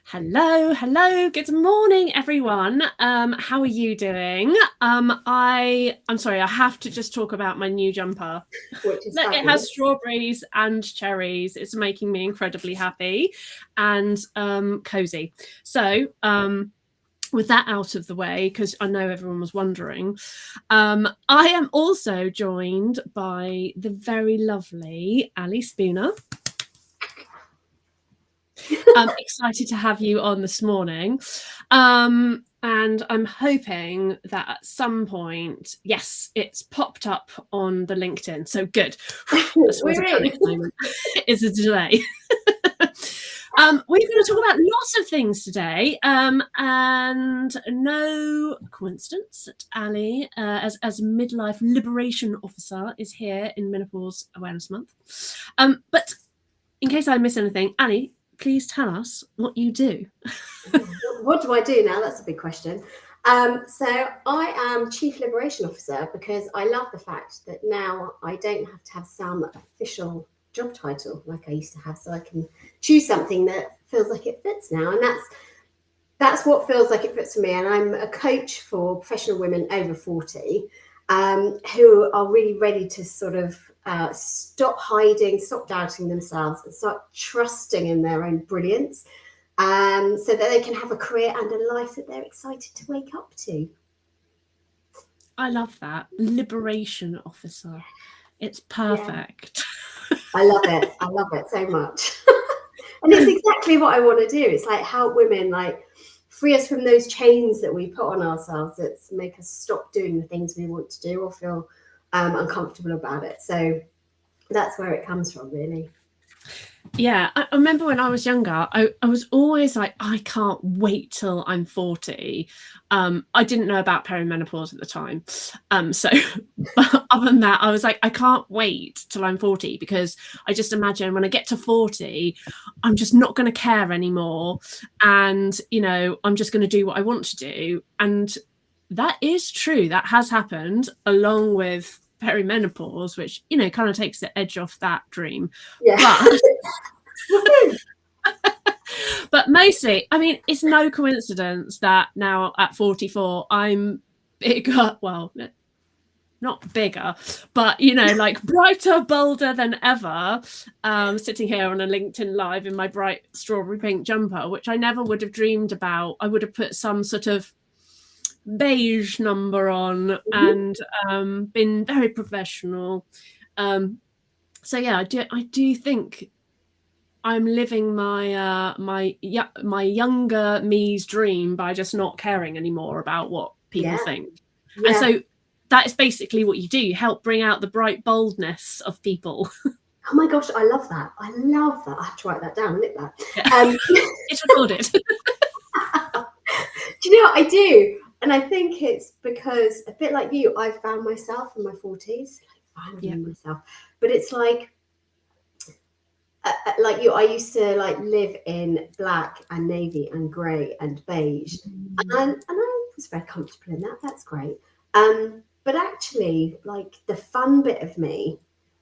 Hello. Good morning, everyone. How are you doing? I'm sorry, I have to just talk about my new jumper. Which is Look, it has fabulous. strawberries and cherries. It's making me incredibly happy and cozy. So, with that out of the way, because I know everyone was wondering, I am also joined by the very lovely Ali Spooner. I'm excited to have you on this morning. And I'm hoping that at some point, yes, it's popped up on the LinkedIn. So good. That's always We're a in. panic moment. It's a delay. We're going to talk about lots of things today, and no coincidence that Ali, as midlife liberation officer, is here in Menopause Awareness Month. But in case I miss anything, Ali, please tell us what you do. What do I do now? That's a big question. So I am Chief Liberation Officer because I love the fact that now I don't have to have some official job title like I used to have, so I can choose something that feels like it fits now, and that's what feels like it fits for me. And I'm a coach for professional women over 40 who are really ready to sort of stop hiding, stop doubting themselves, and start trusting in their own brilliance, so that they can have a career and a life that they're excited to wake up to. I love that. Liberation officer. It's Yeah, perfect. I love it. I love it so much. And it's exactly what I want to do. It's like help women, like free us from those chains that we put on ourselves that make us stop doing the things we want to do or feel uncomfortable about it. So that's where it comes from, really. Yeah, I remember when I was younger, I was always like, I can't wait till I'm 40. I didn't know about perimenopause at the time. So but other than that, I was like, I can't wait till I'm 40 because I just imagine when I get to 40, I'm just not going to care anymore. And, I'm just going to do what I want to do. And that is true. That has happened along with perimenopause, which, kind of takes the edge off that dream. Yeah. But Woohoo. but mostly, I mean, it's no coincidence that now at 44, I'm bigger. Well, not bigger, but like brighter, bolder than ever. Sitting here on a LinkedIn Live in my bright strawberry pink jumper, which I never would have dreamed about. I would have put some sort of beige number on Mhm. and been very professional. So yeah, I do think I'm living my younger me's dream by just not caring anymore about what people Yeah. think. And Yeah. so that is basically what you do. You help bring out the bright boldness of people. Oh my gosh, I love that. I love that. I have to write that down, nick that. Yeah. Um, It's recorded. do you know what I do? And I think it's because, a bit like you, I found myself in my 40s, Yeah. finding myself. But it's like you, I used to like live in black and navy and grey and beige, and I was very comfortable in that. That's great. But actually, like the fun bit of me,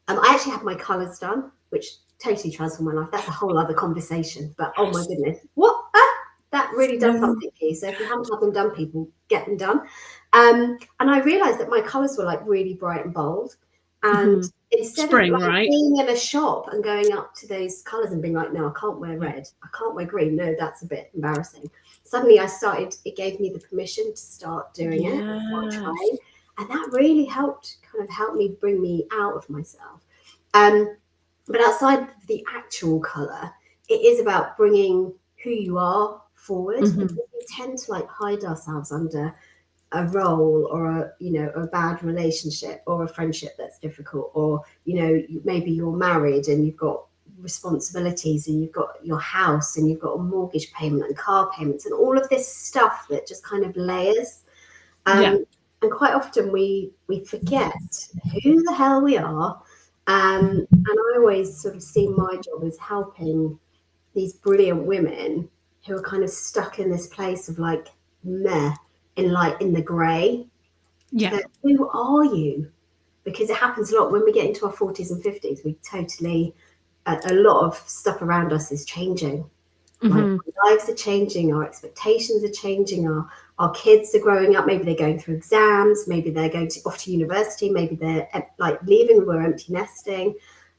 I actually had my colours done, which totally transformed my life. That's a whole other conversation. But oh my Yes. goodness, what? That really does So something for you. So if you haven't had them done, people get them done. And I realised that my colours were like really bright and bold, and instead of spring, like right? being in a shop and going up to those colours and being like, no, I can't wear red, I can't wear green, no, that's a bit embarrassing. Suddenly it gave me the permission to start doing it, start Yes. trying. And that really helped me bring me out of myself. But outside of the actual colour, it is about bringing who you are forward, because we tend to like hide ourselves under a role or a bad relationship or a friendship that's difficult, or maybe you're married and you've got responsibilities and you've got your house and you've got a mortgage payment and car payments and all of this stuff that just kind of layers. Yeah. And quite often we forget who the hell we are. And I always sort of see my job as helping these brilliant women who are kind of stuck in this place of like meh, in the grey. Yeah. That who are you? Because it happens a lot when we get into our 40s and 50s. We totally, a lot of stuff around us is changing. Like, Mhm. our lives are changing, our expectations are changing, our kids are growing up, maybe they're going through exams, maybe they're going off to university, maybe they're like leaving, we're empty nesting,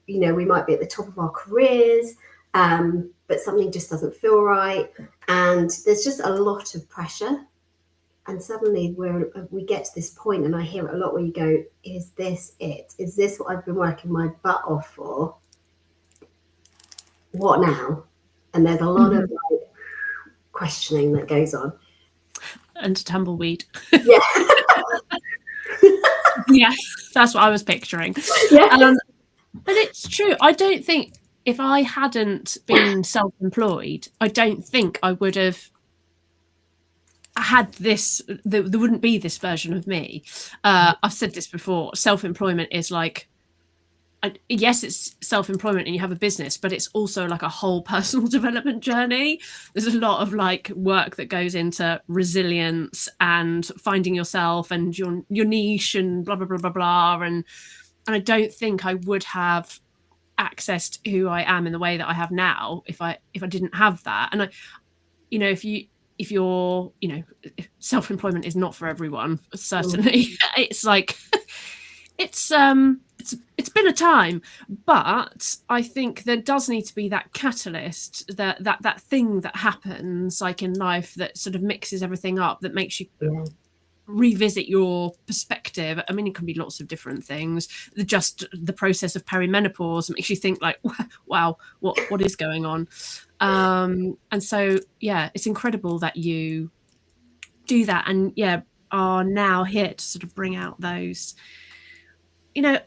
you know, we might be at the top of our careers, but something just doesn't feel right, and there's just a lot of pressure. And suddenly we get to this point, and I hear it a lot, where you go, is this it? Is this what I've been working my butt off for? What now? And there's a lot of Mhm. like questioning that goes on. And a tumbleweed. Yeah. Yes, that's what I was picturing. Yeah. But it's true. I don't think, if I hadn't been self-employed, I don't think I would have had this. There wouldn't be this version of me. I've said this before. Self-employment is like, yes, it's self-employment and you have a business, but it's also like a whole personal development journey. There's a lot of like work that goes into resilience and finding yourself and your niche and blah blah blah blah blah. And I don't think I would have accessed who I am in the way that I have now if I didn't have that. And I, you know, if you're, you know, self-employment is not for everyone, certainly. It's like it's been a time, but I think there does need to be that catalyst, that thing that happens like in life that sort of mixes everything up, that makes you Yeah. revisit your perspective. I mean, it can be lots of different things. Just the process of perimenopause makes you think like, wow, what is going on? And so, yeah, it's incredible that you do that, and yeah, are now here to sort of bring out those, you know,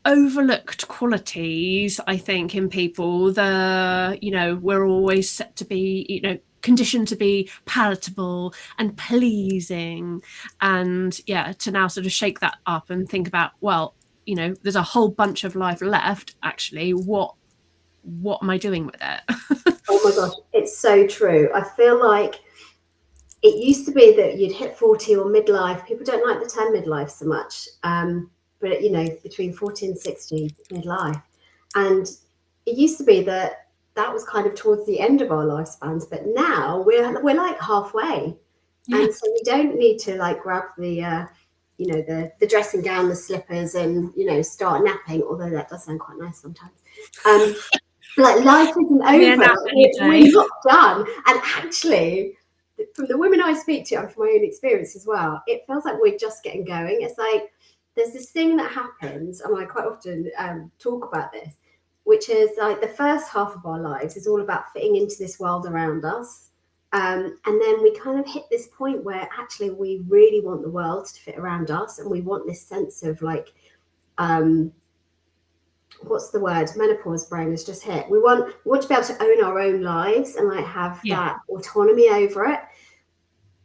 overlooked qualities, I think, in people. You know, we're always set to be, you know, conditioned to be palatable and pleasing, and yeah, to now sort of shake that up and think about, well, you know, there's a whole bunch of life left. Actually, what am I doing with it? Oh my gosh, it's so true. I feel like it used to be that you'd hit 40 or midlife. People don't like the term midlife so much, but you know, between 40 and 60, midlife. And it used to be that that was kind of towards the end of our lifespans, but now we're like halfway, Yeah. and so we don't need to like grab the you know, the dressing gown, the slippers, and you know, start napping. Although that does sound quite nice sometimes. Like, life isn't Yeah, over. nap Like, any we're day. not done. And actually, from the women I speak to, and from my own experience as well, it feels like we're just getting going. It's like there's this thing that happens, and I quite often talk about this, which is like the first half of our lives is all about fitting into this world around us. And then we kind of hit this point where actually we really want the world to fit around us, and we want this sense of like, what's the word? Menopause brain has just hit. We want to be able to own our own lives and like have Yeah. that autonomy over it.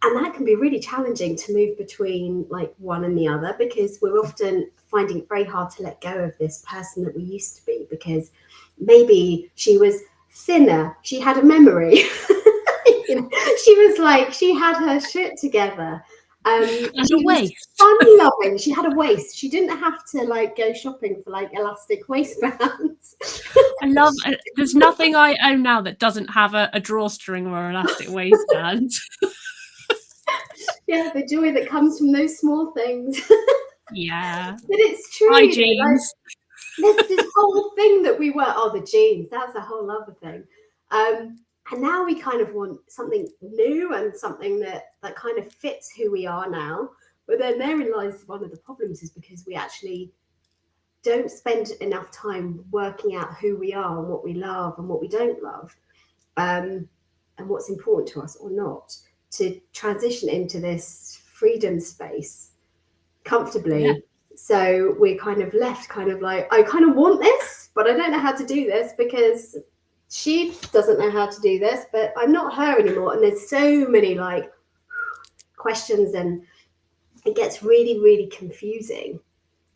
And that can be really challenging to move between like one and the other, because we're often finding it very hard to let go of this person that we used to be, because maybe she was thinner, she had a memory. You know, she had her shit together. And a She was waist. fun loving. She had a waist. She didn't have to like go shopping for like elastic waistbands. I love. There's nothing I own now that doesn't have a drawstring or elastic waistband. Yeah, the joy that comes from those small things. Yeah. But it's true, Hi, you know, like jeans. there's this whole thing that we were, oh, the jeans, that's a whole other thing. And now we kind of want something new and something that kind of fits who we are now. But then therein lies one of the problems, is because we actually don't spend enough time working out who we are and what we love and what we don't love, and what's important to us or not, to transition into this freedom space Yeah. comfortably. So we're kind of left kind of like, I kind of want this, but I don't know how to do this, because she doesn't know how to do this, but I'm not her anymore. And there's so many like questions, and it gets really, really confusing.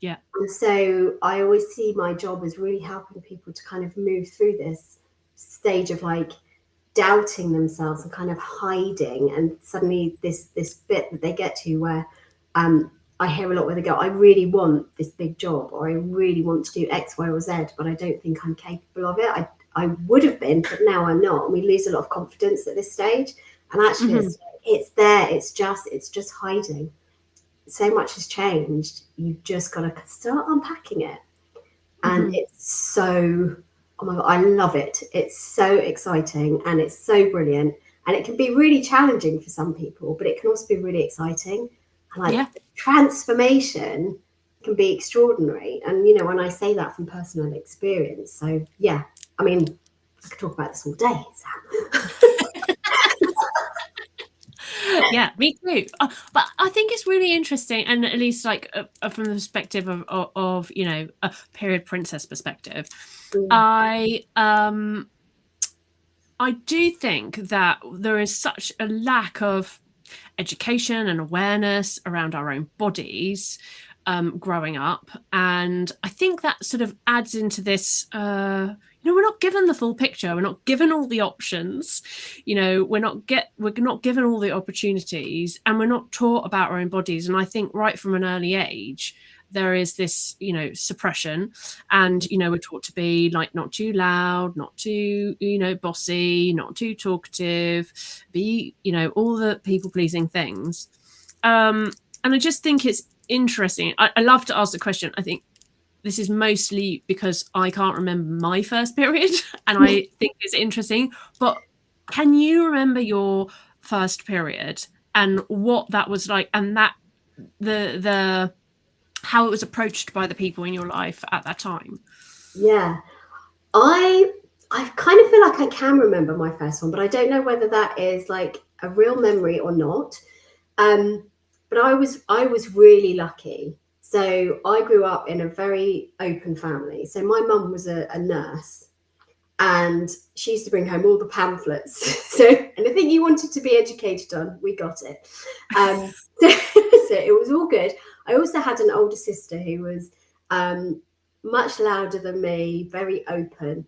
Yeah. And so I always see my job as really helping people to kind of move through this stage of like doubting themselves and kind of hiding, and suddenly this bit that they get to where I hear a lot where they go, I really want this big job, or I really want to do X, Y, or Z, but I don't think I'm capable of it. I would have been, but now I'm not. And we lose a lot of confidence at this stage. And actually, it's there. It's just hiding. So much has changed. You've just got to start unpacking it. And it's so, oh my God, I love it. It's so exciting and it's so brilliant. And it can be really challenging for some people, but it can also be really exciting. And like transformation can be extraordinary. And, you know, when I say that from personal experience, so yeah, I mean, I could talk about this all day, Sam. Yeah, me too. But I think it's really interesting, and at least like from the perspective of you know, a period princess perspective, I do think that there is such a lack of education and awareness around our own bodies growing up, and I think that sort of adds into this you know, we're not given the full picture, we're not given all the options, you know, we're not given all the opportunities, and we're not taught about our own bodies. And I think right from an early age there is this, you know, suppression, and you know, we're taught to be like not too loud, not too, you know, bossy, not too talkative, be, you know, all the people pleasing things. And I just think it's interesting. I love to ask the question. I think this is mostly because I can't remember my first period, and I think it's interesting. But can you remember your first period and what that was like, and that the how it was approached by the people in your life at that time? Yeah, I kind of feel like I can remember my first one, but I don't know whether that is like a real memory or not. But I was really lucky. So I grew up in a very open family. So my mum was a nurse, and she used to bring home all the pamphlets. So anything you wanted to be educated on, we got it. So it was all good. I also had an older sister who was much louder than me, very open.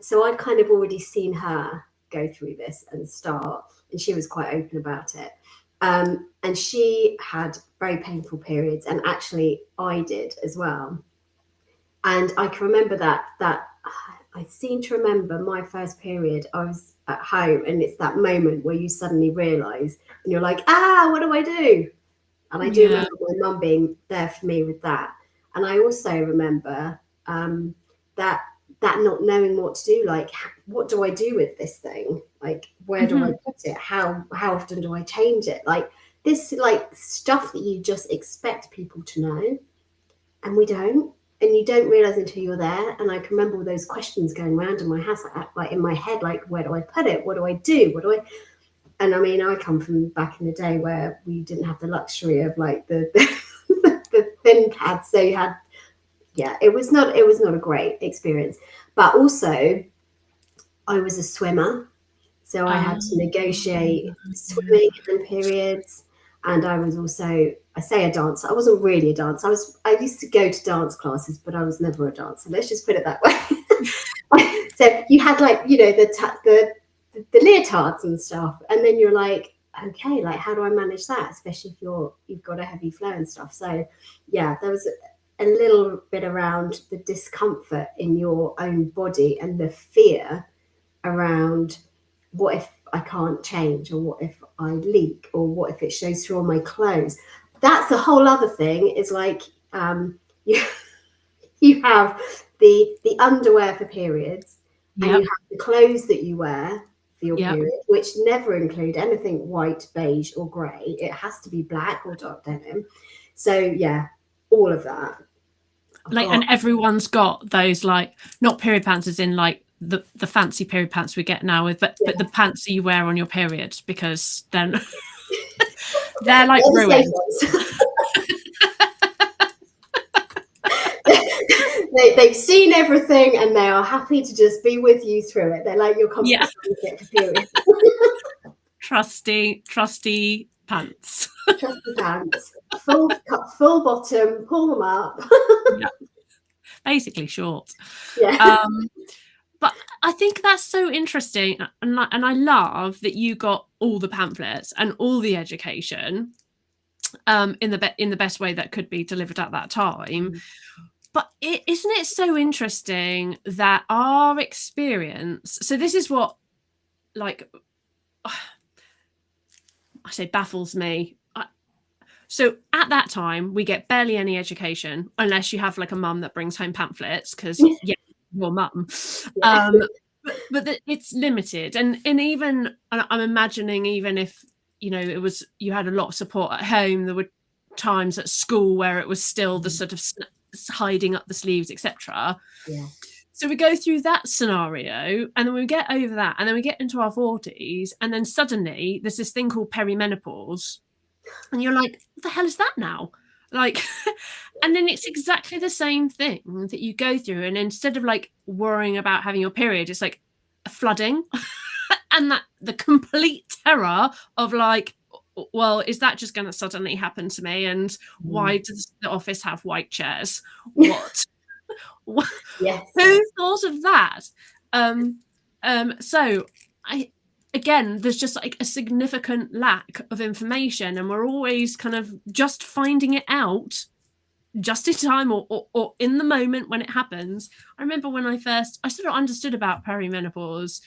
So I'd kind of already seen her go through this and start, and she was quite open about it. And she had very painful periods, and actually I did as well. And I can remember that I seem to remember my first period. I was at home, and it's that moment where you suddenly realise, and you're like, what do I do? And I do remember my mum being there for me with that. And I also remember that not knowing what to do, like, what do I do with this thing? Like, where do I put it? How often do I change it? Like this, like stuff that you just expect people to know, and we don't. And you don't realize until you're there. And I can remember all those questions going around in my house, like in my head, like, where do I put it? What do I do? What do I? And I mean, I come from back in the day where we didn't have the luxury of like the the thin pads. So you had, it was not a great experience. But also, I was a swimmer, so I had to negotiate swimming and periods. And I was also, I say a dancer. I wasn't really a dancer. I used to go to dance classes, but I was never a dancer. Let's just put it that way. So you had like, you know, the leotards and stuff, and then you're like, okay, like how do I manage that, especially if you've got a heavy flow and stuff. So yeah, there was a little bit around the discomfort in your own body and the fear around, what if I can't change, or what if I leak, or what if it shows through on my clothes? That's a whole other thing. Is like you have the underwear for periods, and you have the clothes that you wear for your period, which never include anything white, beige, or grey. It has to be black or dark denim. So yeah, all of that. And everyone's got those, like, not period pants as in like the fancy period pants we get now, but the pants that you wear on your period, because then they're like ruined. They've seen everything, and they are happy to just be with you through it. They're like your comfort blanket for period. Trusty pants. Trusty pants, full bottom, pull them up. Basically shorts. Yeah. But I think that's so interesting, and I love that you got all the pamphlets and all the education in the best way that could be delivered at that time. But isn't it so interesting that our experience, so this is what, like, I say baffles me. So at that time, we get barely any education unless you have like a mum that brings home pamphlets, because yeah, your mum. Yeah. But it's limited, and even I'm imagining, even if it was, you had a lot of support at home, there were times at school where it was still the sort of hiding up the sleeves, etc. Yeah. So we go through that scenario, and then we get over that, and then we get into our 40s, and then suddenly there's this thing called perimenopause, and you're like, what the hell is that now? Like, and then it's exactly the same thing that you go through, and instead of like worrying about having your period, it's like a flooding, and that the complete terror of like, well, is that just going to suddenly happen to me? And why does the office have white chairs? What? Yes. Who thought of that? So again, there's just like a significant lack of information, and we're always kind of just finding it out just in time, or in the moment when it happens. I remember when I sort of understood about perimenopause,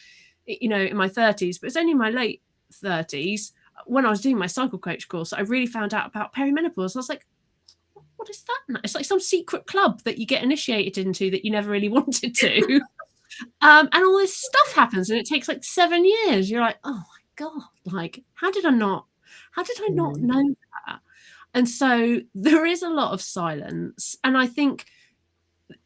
in my 30s, but it's only in my late 30s when I was doing my cycle coach course I really found out about perimenopause. I was like, what is that? It's like some secret club that you get initiated into that you never really wanted to. And all this stuff happens, and it takes like 7 years. You're like, oh my God, like, how did I not know that? And so there is a lot of silence. And I think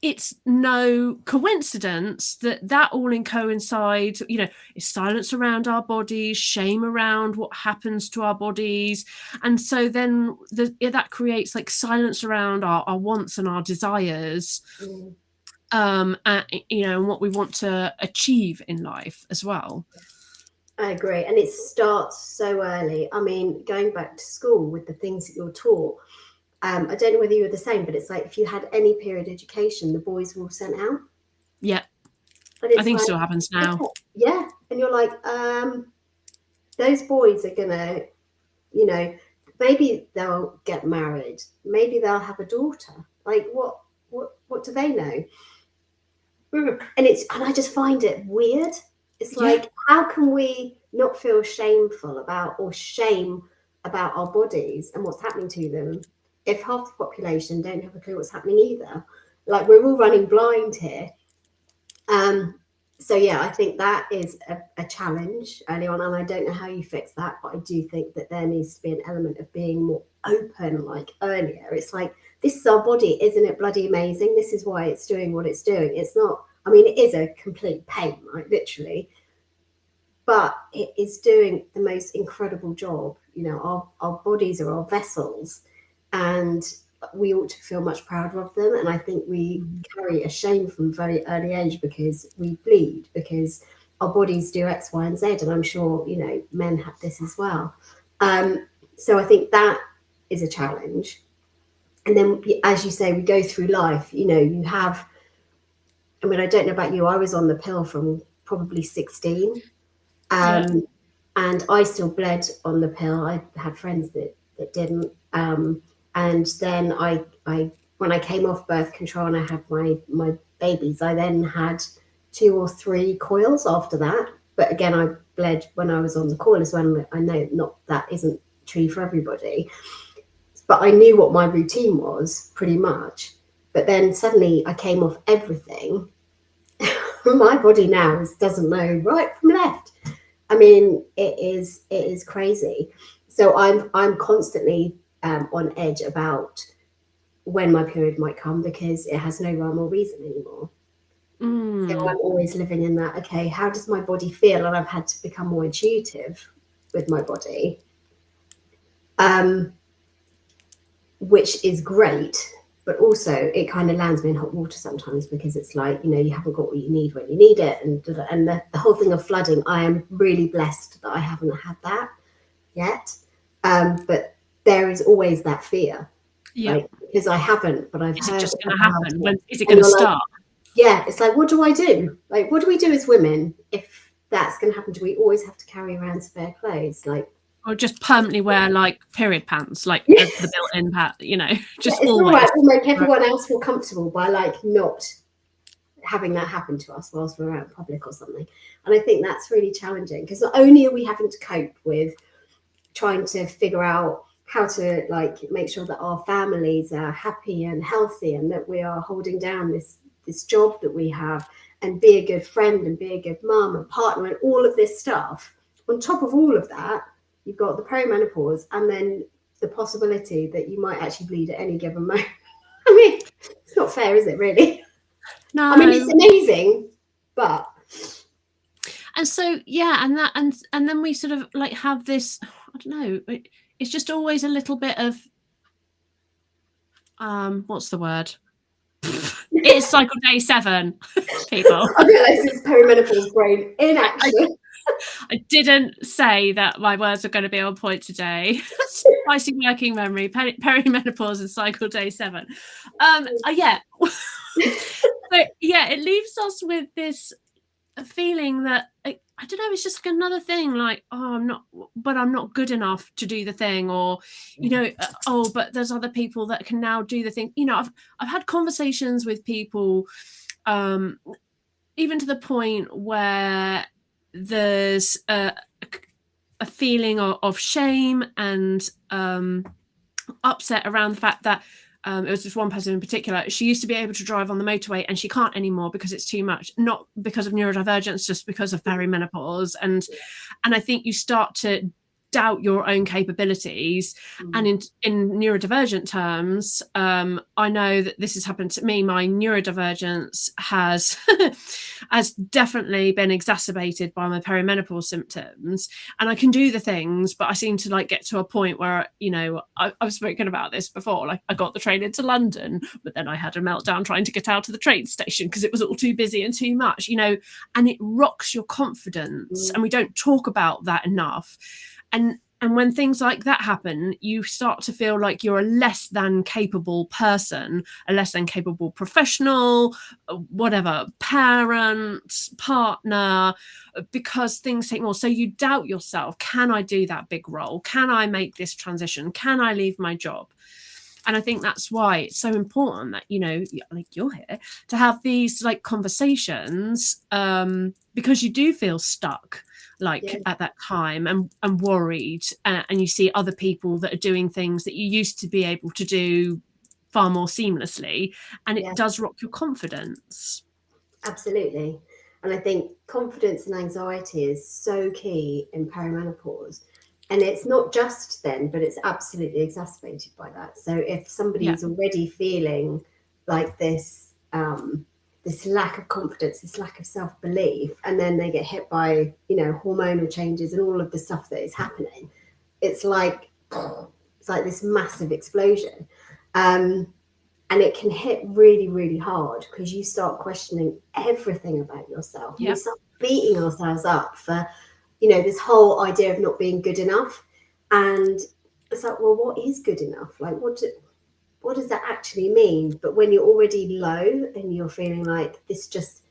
it's no coincidence that all coincides, is silence around our bodies, shame around what happens to our bodies. And so then that creates like silence around our wants and our desires. And what we want to achieve in life as well. I agree. And it starts so early. I mean, going back to school with the things that you're taught, I don't know whether you were the same, but it's like if you had any period education, the boys were all sent out. Yeah. I think it still happens now. Yeah. And you're like, those boys are gonna, maybe they'll get married, maybe they'll have a daughter. Like what do they know? And I just find it weird. It's like, how can we not feel shameful about, or shame about our bodies and what's happening to them, if half the population don't have a clue what's happening either? Like, we're all running blind here. So yeah, I think that is a challenge early on, and I don't know how you fix that, but I do think that there needs to be an element of being more open, like earlier. It's like, this is our body, isn't it bloody amazing? This is why it's doing what it's doing. It's not, I mean, it is a complete pain, like literally, but it is doing the most incredible job. Our bodies are our vessels, and we ought to feel much prouder of them. And I think we carry a shame from very early age because we bleed, because our bodies do X, Y, and Z. And I'm sure, men have this as well. So I think that is a challenge. And then, as you say, we go through life, you have, I mean, I don't know about you, I was on the pill from probably 16. And I still bled on the pill. I had friends that didn't. And then I when I came off birth control and I had my babies, I then had 2 or 3 coils after that. But again, I bled when I was on the coil as well. I know that isn't true for everybody, but I knew what my routine was pretty much. But then suddenly I came off everything. My body now doesn't know right from left. I mean, it is crazy. So I'm constantly on edge about when my period might come, because it has no rhyme or reason anymore. So I'm always living in that, okay, how does my body feel? And I've had to become more intuitive with my body, which is great, but also it kind of lands me in hot water sometimes, because it's like, you haven't got what you need when you need it. And the whole thing of flooding, I am really blessed that I haven't had that yet. But there is always that fear. Yeah. Like, because I haven't, but I've is heard. Is it just going to happen? When is it going to start? Yeah, it's like, what do I do? Like, what do we do as women if that's going to happen? Do we always have to carry around spare clothes? Like, Or just permanently wear like period pants, like the built-in pad, you know, just it's all always. right. We'll make everyone else feel comfortable by like not having that happen to us whilst we're out in public or something. And I think that's really challenging, because not only are we having to cope with trying to figure out how to like make sure that our families are happy and healthy, and that we are holding down this job that we have, and be a good friend and be a good mum and partner and all of this stuff. On top of all of that, you've got the perimenopause, and then the possibility that you might actually bleed at any given moment. I mean, it's not fair, is it, really? No. I mean, it's amazing, but and so yeah, and then we sort of like have this, I don't know, it's just always a little bit of what's the word? It's cycle day 7, people. I realise it's perimenopause brain in action. I didn't say that my words were going to be on point today. Spicy working memory, perimenopause and cycle day 7. Yeah. But yeah, it leaves us with this feeling that I don't know, it's just like another thing, like, oh, I'm not good enough to do the thing, or you know, oh, but there's other people that can now do the thing. You know, I've had conversations with people, even to the point where there's a feeling of shame and upset around the fact that it was this one person in particular. She used to be able to drive on the motorway, and she can't anymore because it's too much. Not because of neurodivergence, just because of perimenopause. And I think you start to doubt your own capabilities. And in neurodivergent terms, I know that this has happened to me. My neurodivergence has has definitely been exacerbated by my perimenopause symptoms, and I can do the things, but I seem to like get to a point where, you know, I've spoken about this before, like I got the train into London, but then I had a meltdown trying to get out of the train station because it was all too busy and too much, you know, and it rocks your confidence. And we don't talk about that enough. And when things like that happen, you start to feel like you're a less than capable person, a less than capable professional, whatever, parent, partner, because things take more. So you doubt yourself. Can I do that big role? Can I make this transition? Can I leave my job? And I think that's why it's so important that, you know, like you're here to have these like conversations, because you do feel stuck at that time, and worried, and you see other people that are doing things that you used to be able to do far more seamlessly, and it does rock your confidence. Absolutely. And I think confidence and anxiety is so key in perimenopause. And it's not just then, but it's absolutely exacerbated by that. So if somebody is already feeling like this, this lack of confidence, this lack of self-belief, and then they get hit by, you know, hormonal changes and all of the stuff that is happening, it's like this massive explosion. And it can hit really, really hard, because you start questioning everything about yourself. We start beating ourselves up for, you know, this whole idea of not being good enough. And it's like, well, what is good enough? Like, what does that actually mean? But when you're already low and you're feeling like this, just,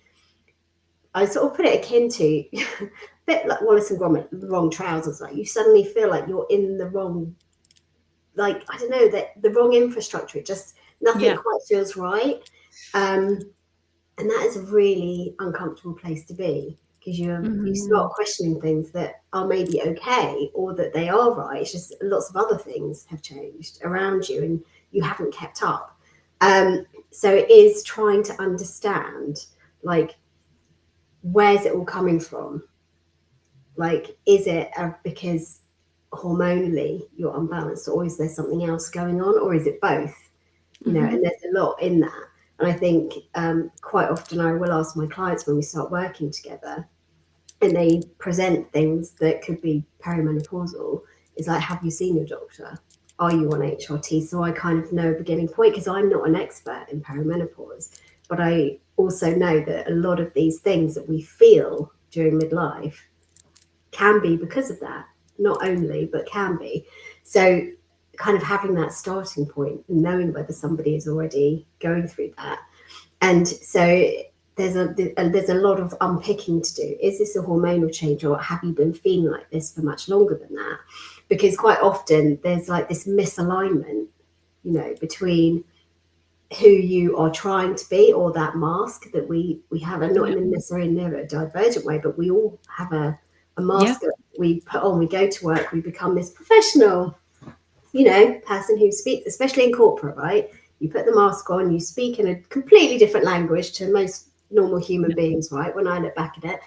I sort of put it akin to a bit like Wallace and Gromit, the wrong trousers. Like, you suddenly feel like you're in the wrong, like, I don't know, that the wrong infrastructure. It just, nothing quite feels right. And that is a really uncomfortable place to be, because you start questioning things that are maybe okay, or that they are right. It's just lots of other things have changed around you and you haven't kept up. So it is trying to understand, like, where's it all coming from? Like, is it because hormonally you're unbalanced, or is there something else going on, or is it both? You know, and there's a lot in that. And I think quite often I will ask my clients when we start working together, and they present things that could be perimenopausal, is like, have you seen your doctor? Are you on HRT? So I kind of know a beginning point, because I'm not an expert in perimenopause, but I also know that a lot of these things that we feel during midlife can be because of that. Not only, but can be. So kind of having that starting point and knowing whether somebody is already going through that. And so there's a lot of unpicking to do. Is this a hormonal change, or have you been feeling like this for much longer than that? because quite often there's like this misalignment, you know, between who you are trying to be, or that mask that we have, and not in a necessarily neurodivergent way, but we all have a mask that we put on. We go to work, we become this professional, you know, person who speaks, especially in corporate, right? You put the mask on, you speak in a completely different language to most normal human beings, right? When I look back at it.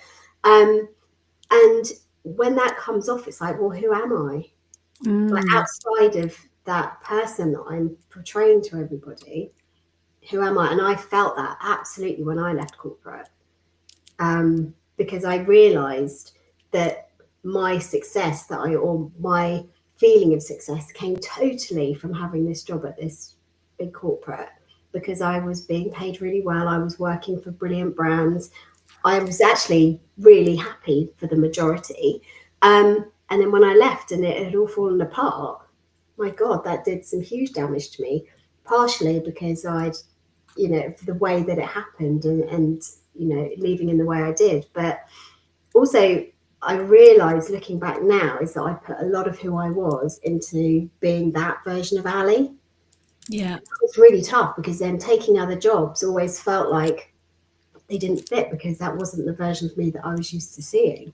And when that comes off, it's like, well, who am I? Like outside of that person that I'm portraying to everybody, who am I? And I felt that absolutely when I left corporate, because I realized that my success or my feeling of success came totally from having this job at this big corporate, because I was being paid really well. I was working for brilliant brands. I was actually really happy for the majority. And then when I left and it had all fallen apart, my God, that did some huge damage to me, partially because I'd, you know, for the way that it happened, and you know, leaving in the way I did. But also, I realised looking back now is that I put a lot of who I was into being that version of Ali. Yeah. It's really tough, because then taking other jobs always felt like they didn't fit, because that wasn't the version of me that I was used to seeing.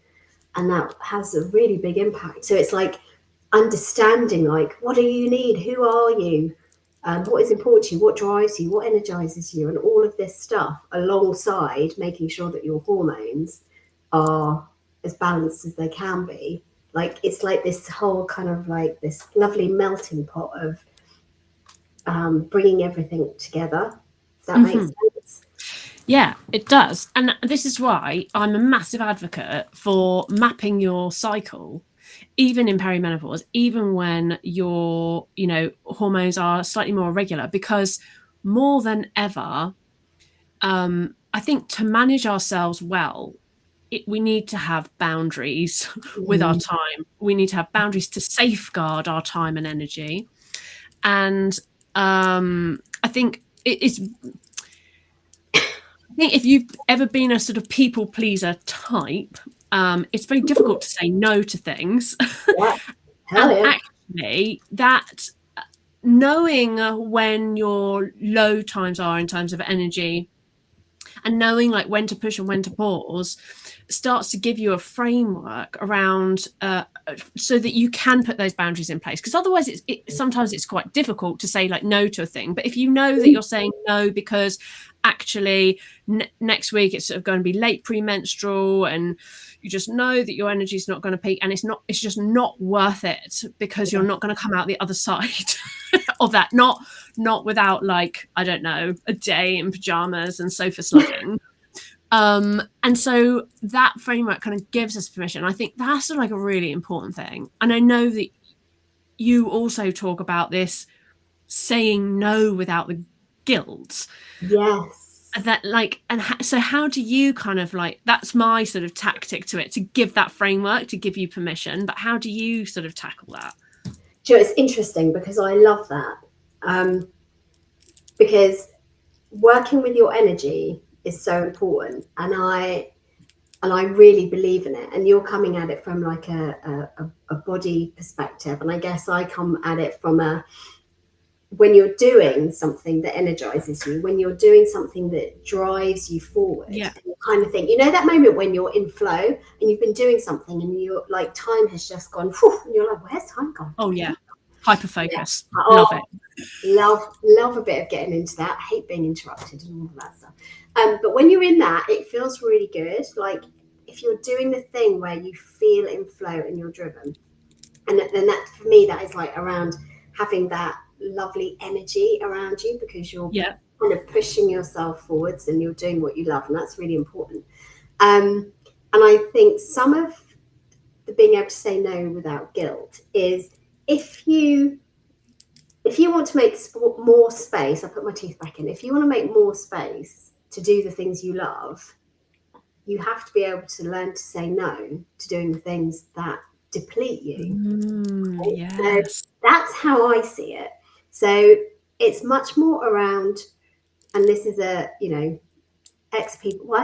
And that has a really big impact. So it's like understanding, like, what do you need? Who are you? What is important to you? What drives you? What energizes you? And all of this stuff, alongside making sure that your hormones are as balanced as they can be. Like, it's like this whole kind of like this lovely melting pot of bringing everything together. Does that make sense? Yeah, it does. And this is why I'm a massive advocate for mapping your cycle, even in perimenopause, even when your, you know, hormones are slightly more irregular, because more than ever, I think to manage ourselves well, we need to have boundaries with our time. We need to have boundaries to safeguard our time and energy. And I think I think if you've ever been a sort of people pleaser type, it's very difficult to say no to things. Yeah. Hell And yeah. actually, that knowing when your low times are in terms of energy, and knowing like when to push and when to pause, starts to give you a framework around so that you can put those boundaries in place, because otherwise sometimes it's quite difficult to say like no to a thing. But if you know that you're saying no because actually next week it's sort of going to be late premenstrual, and you just know that your energy is not going to peak, and it's just not worth it, because you're not going to come out the other side of that, not without, like, I don't know, a day in pajamas and sofa slugging. And so that framework kind of gives us permission. I think that's sort of like a really important thing. And I know that you also talk about this saying no without the guilt. Yes. That, like, and so how do you kind of, like, that's my sort of tactic to it, to give that framework, to give you permission. But how do you sort of tackle that? Do you know, it's interesting because I love that. Because working with your energy is so important, and I really believe in it. And you're coming at it from like a body perspective, and I guess I come at it from when you're doing something that energizes you, when you're doing something that drives you forward, Yeah. and you kind of think, you know, that moment when you're in flow and you've been doing something and you're like, time has just gone, whew, and you're like, where's time gone? Oh yeah. Hyper focus. Yeah. Love it. Love a bit of getting into that. I hate being interrupted and all of that stuff. But when you're in that, it feels really good. Like, if you're doing the thing where you feel in flow and you're driven, and then that, for me, that is like around having that lovely energy around you, because you're kind of pushing yourself forwards and you're doing what you love, and that's really important. And I think some of the being able to say no without guilt is, if you want to make more space, I put my teeth back in. If you want to make more space to do the things you love, you have to be able to learn to say no to doing the things that deplete you. Yes. So that's how I see it. So it's much more around, and this is I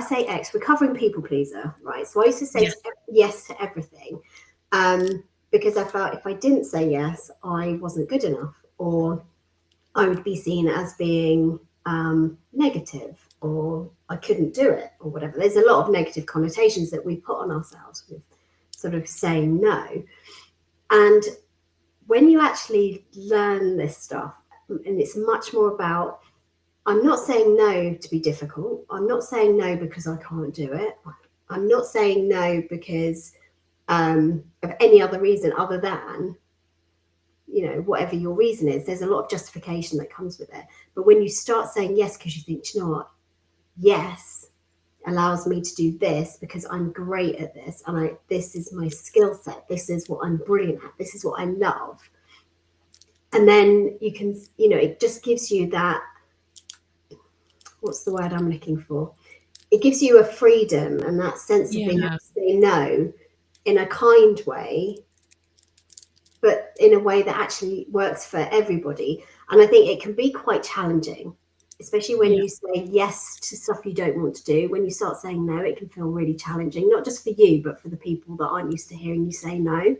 say recovering people pleaser, right? So I used to say yes to everything. because I felt if I didn't say yes, I wasn't good enough, or I would be seen as being negative, or I couldn't do it, or whatever. There's a lot of negative connotations that we put on ourselves with sort of saying no. And when you actually learn this stuff, and it's much more about, I'm not saying no to be difficult. I'm not saying no because I can't do it. I'm not saying no because of any other reason other than, whatever your reason is. There's a lot of justification that comes with it. But when you start saying yes because you think, you know what, yes allows me to do this because I'm great at this, and this is my skill set. This is what I'm brilliant at. This is what I love. And then you can, it just gives you that, what's the word I'm looking for? It gives you a freedom and that sense of being able to say no in a kind way, but in a way that actually works for everybody. And I think it can be quite challenging, especially when you say yes to stuff you don't want to do. When you start saying no, it can feel really challenging, not just for you, but for the people that aren't used to hearing you say no.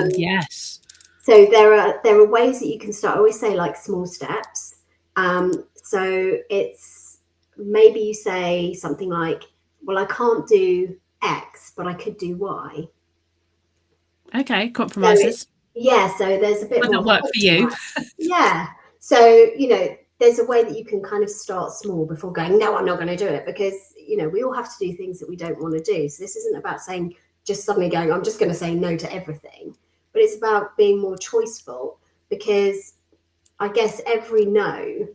Yes. So there are ways that you can start. I always say like small steps. So it's maybe you say something like, well, I can't do X, but I could do Y. Okay, compromises. So there's a bit more work for you. Yeah. So, there's a way that you can kind of start small before going, no, I'm not going to do it, because, we all have to do things that we don't want to do. So this isn't about saying, just suddenly going, I'm just going to say no to everything. But it's about being more choiceful, because I guess every no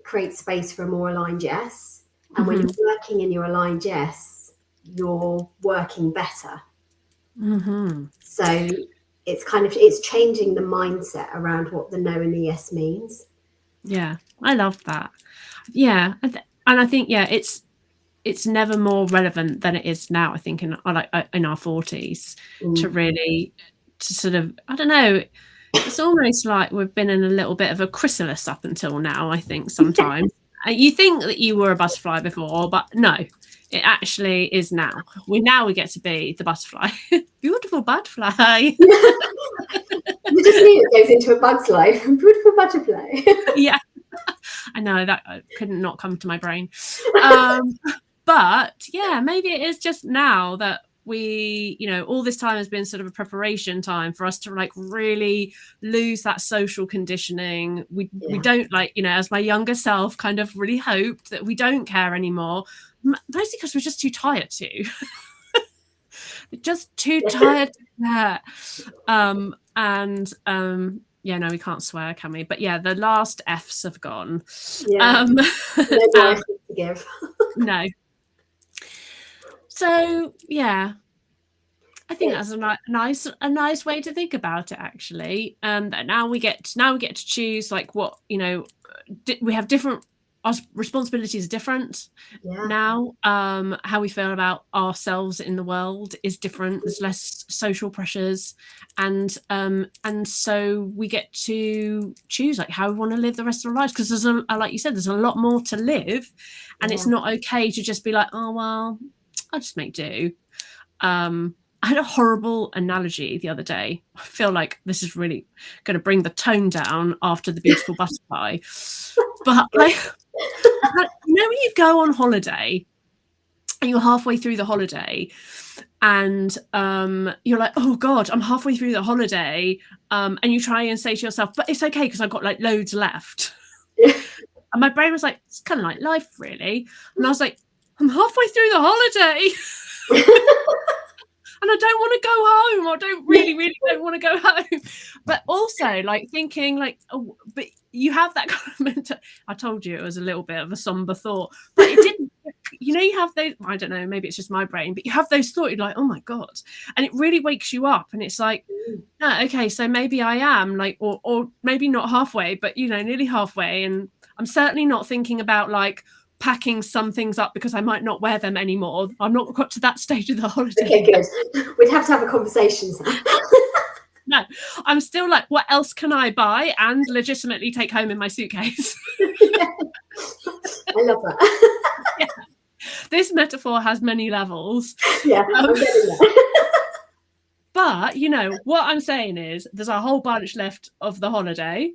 creates space for a more aligned yes. And when you're working in your aligned yes, you're working better. So it's changing the mindset around what the no and the yes means. Yeah, I love that. Yeah, and I think it's never more relevant than it is now. I think in our 40s to really to sort of, I don't know. It's almost like we've been in a little bit of a chrysalis up until now. I think sometimes you think that you were a butterfly before, but no, it actually is now. We get to be the butterfly. Beautiful butterfly. You just mean it goes into a bug's life. Beautiful butterfly. Yeah, I know that couldn't not come to my brain. But yeah, maybe it is just now that we, all this time has been sort of a preparation time for us to like really lose that social conditioning. We don't as my younger self kind of really hoped that we don't care anymore, mostly because we're just too tired to. We're just too tired to care. Yeah, no, we can't swear, can we? But yeah, the last F's have gone. Yeah. No more F's to give. No. So yeah, I think that's a nice way to think about it, actually. That now we get to choose like what we have different. Our responsibilities are different now. How we feel about ourselves in the world is different. There's less social pressures, and so we get to choose like how we want to live the rest of our lives, because there's like you said, there's a lot more to live, and it's not okay to just be like, oh well, I'll just make do. I had a horrible analogy the other day. I feel like this is really going to bring the tone down after the beautiful butterfly. But like, when you go on holiday and you're halfway through the holiday and you're like, oh God, I'm halfway through the holiday. And you try and say to yourself, but it's okay because I've got like loads left. And my brain was like, it's kind of like life, really. And I was like, I'm halfway through the holiday. And I don't want to go home. I don't really don't want to go home. But also like thinking like, oh, but you have that kind of mental. I told you it was a little bit of a somber thought, but it didn't. You have those, I don't know, maybe it's just my brain, but you have those thoughts, you're like, oh my God. And it really wakes you up. And it's like, no, okay, so maybe I am like, or maybe not halfway, but nearly halfway. And I'm certainly not thinking about like packing some things up because I might not wear them anymore. I'm not got to that stage of the holiday. Okay, good. We'd have to have a conversation. No, I'm still like, what else can I buy and legitimately take home in my suitcase? I love that. Yeah. This metaphor has many levels. Yeah, I'm getting that. But, you know, what I'm saying is there's a whole bunch left of the holiday,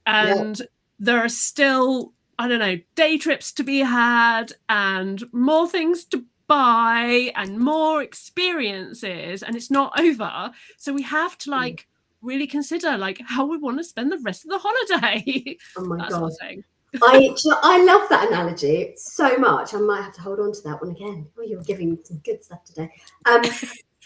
and there are still, I don't know, day trips to be had and more things to buy and more experiences, and it's not over. So we have to like really consider like how we want to spend the rest of the holiday. Oh my That God. sort of thing. I love that analogy so much. I might have to hold on to that one again. Oh, you're giving me some good stuff today.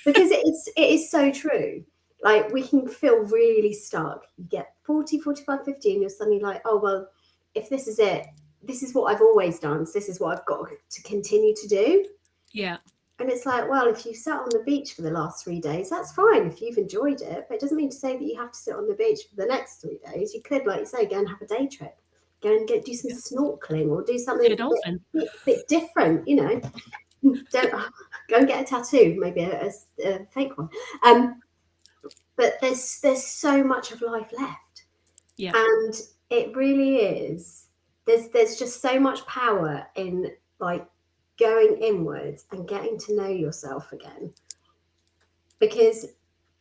Because it is so true. Like, we can feel really stuck. You get 40, 45, 50, and you're suddenly like, oh, well, if this is it, this is what I've always done. So this is what I've got to continue to do. Yeah. And it's like, well, if you sat on the beach for the last 3 days, that's fine if you've enjoyed it. But it doesn't mean to say that you have to sit on the beach for the next 3 days. You could, like you say, go and have a day trip. Go and do some snorkeling or do something a bit different, you know. Don't go and get a tattoo, maybe a fake one. But there's so much of life left. Yeah. And it really is. There's just so much power in like going inwards and getting to know yourself again. Because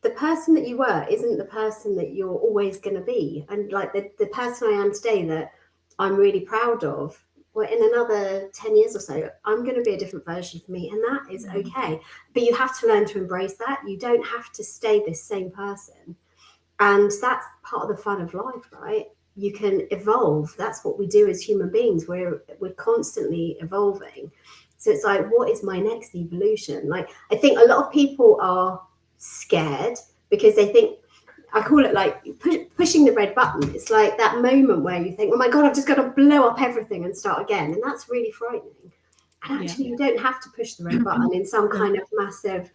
the person that you were isn't the person that you're always going to be. And like the person I am today that I'm really proud of, well, in another 10 years or so, I'm going to be a different version of me. And that is okay. But you have to learn to embrace that. You don't have to stay this same person. And that's part of the fun of life, right? You can evolve. That's what we do as human beings. We're constantly evolving. So it's like, what is my next evolution? Like, I think a lot of people are scared because they think, I call it like pushing the red button. It's like that moment where you think, oh my God, I've just got to blow up everything and start again. And that's really frightening. And actually, you don't have to push the red button in some kind of massive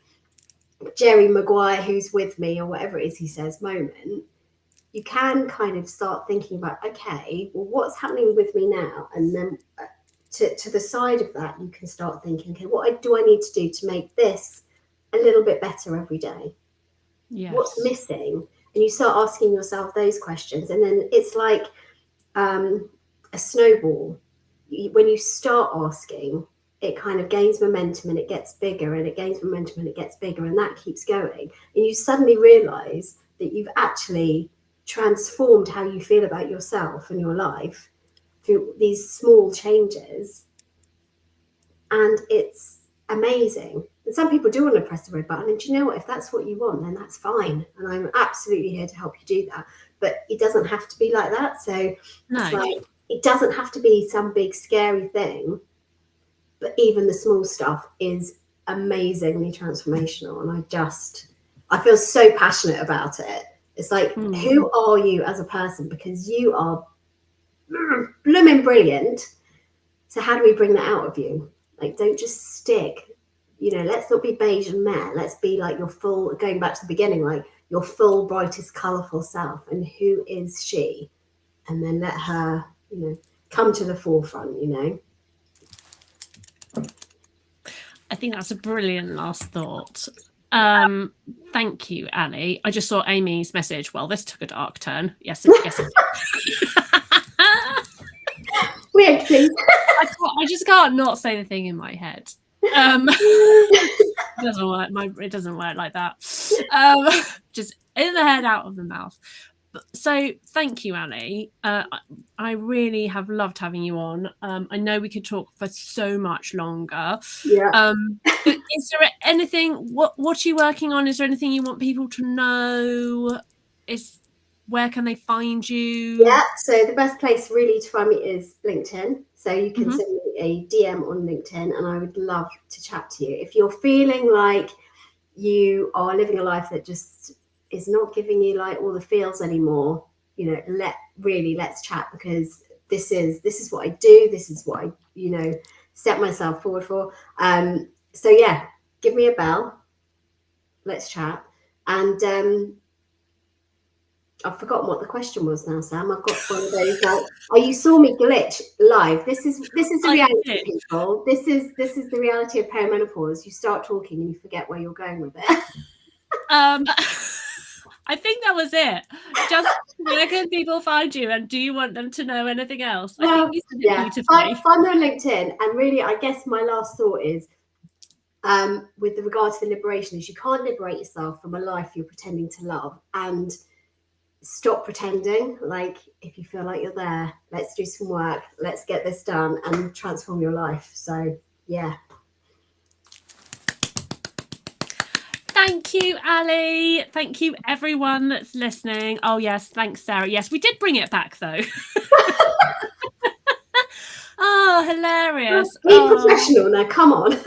Jerry Maguire, who's with me, or whatever it is he says moment. You can kind of start thinking about, okay, well, what's happening with me now? And then to the side of that, you can start thinking, okay, what do I need to do to make this a little bit better every day? Yes. What's missing? And you start asking yourself those questions. And then it's like a snowball. When you start asking, it kind of gains momentum and it gets bigger, and it gains momentum and it gets bigger, and that keeps going. And you suddenly realize that you've actually transformed how you feel about yourself and your life through these small changes. And it's amazing. And some people do want to press the red button. And do you know what? If that's what you want, then that's fine. And I'm absolutely here to help you do that. But it doesn't have to be like that. So it's like, it doesn't have to be some big scary thing. But even the small stuff is amazingly transformational. And I feel so passionate about it. It's like, who are you as a person? Because you are blooming brilliant. So how do we bring that out of you? Like, don't just stick, let's not be beige and meh. Let's be like your full, going back to the beginning, like your full, brightest, colourful self. And who is she? And then let her, come to the forefront, I think that's a brilliant last thought. Thank you, Annie. I just saw Amy's message. Well, this took a dark turn. Yes. Weird, please. I just can't not say the thing in my head. It doesn't work. It doesn't work like that. Just in the head, out of the mouth. So thank you, Annie. I really have loved having you on. I know we could talk for so much longer. Yeah. Is there anything? What are you working on? Is there anything you want people to know? Where can they find you? Yeah. So the best place really to find me is LinkedIn. So you can send me a DM on LinkedIn, and I would love to chat to you. If you're feeling like you are living a life that just is not giving you like all the feels anymore, let's chat, because this is what I do. This is what I, set myself forward for. So yeah, give me a bell. Let's chat. And I've forgotten what the question was now, Sam. I've got one of those. You saw me glitch live. This is the reality, people. This is the reality of perimenopause. You start talking and you forget where you're going with it. I think that was it. Just where can people find you, and do you want them to know anything else? I think you said it beautifully. Find me on LinkedIn, and really, I guess my last thought is, with regard to the liberation is you can't liberate yourself from a life you're pretending to love, and stop pretending. Like, if you feel like you're there, let's do some work, let's get this done and transform your life. So yeah. Thank you, Ali. Thank you, everyone that's listening. Oh, yes. Thanks, Sarah. Yes, we did bring it back, though. Oh, hilarious. Be professional now, come on.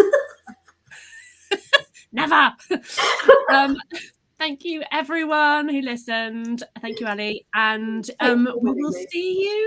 Never. Thank you, everyone who listened. Thank you, Ali. And we will see you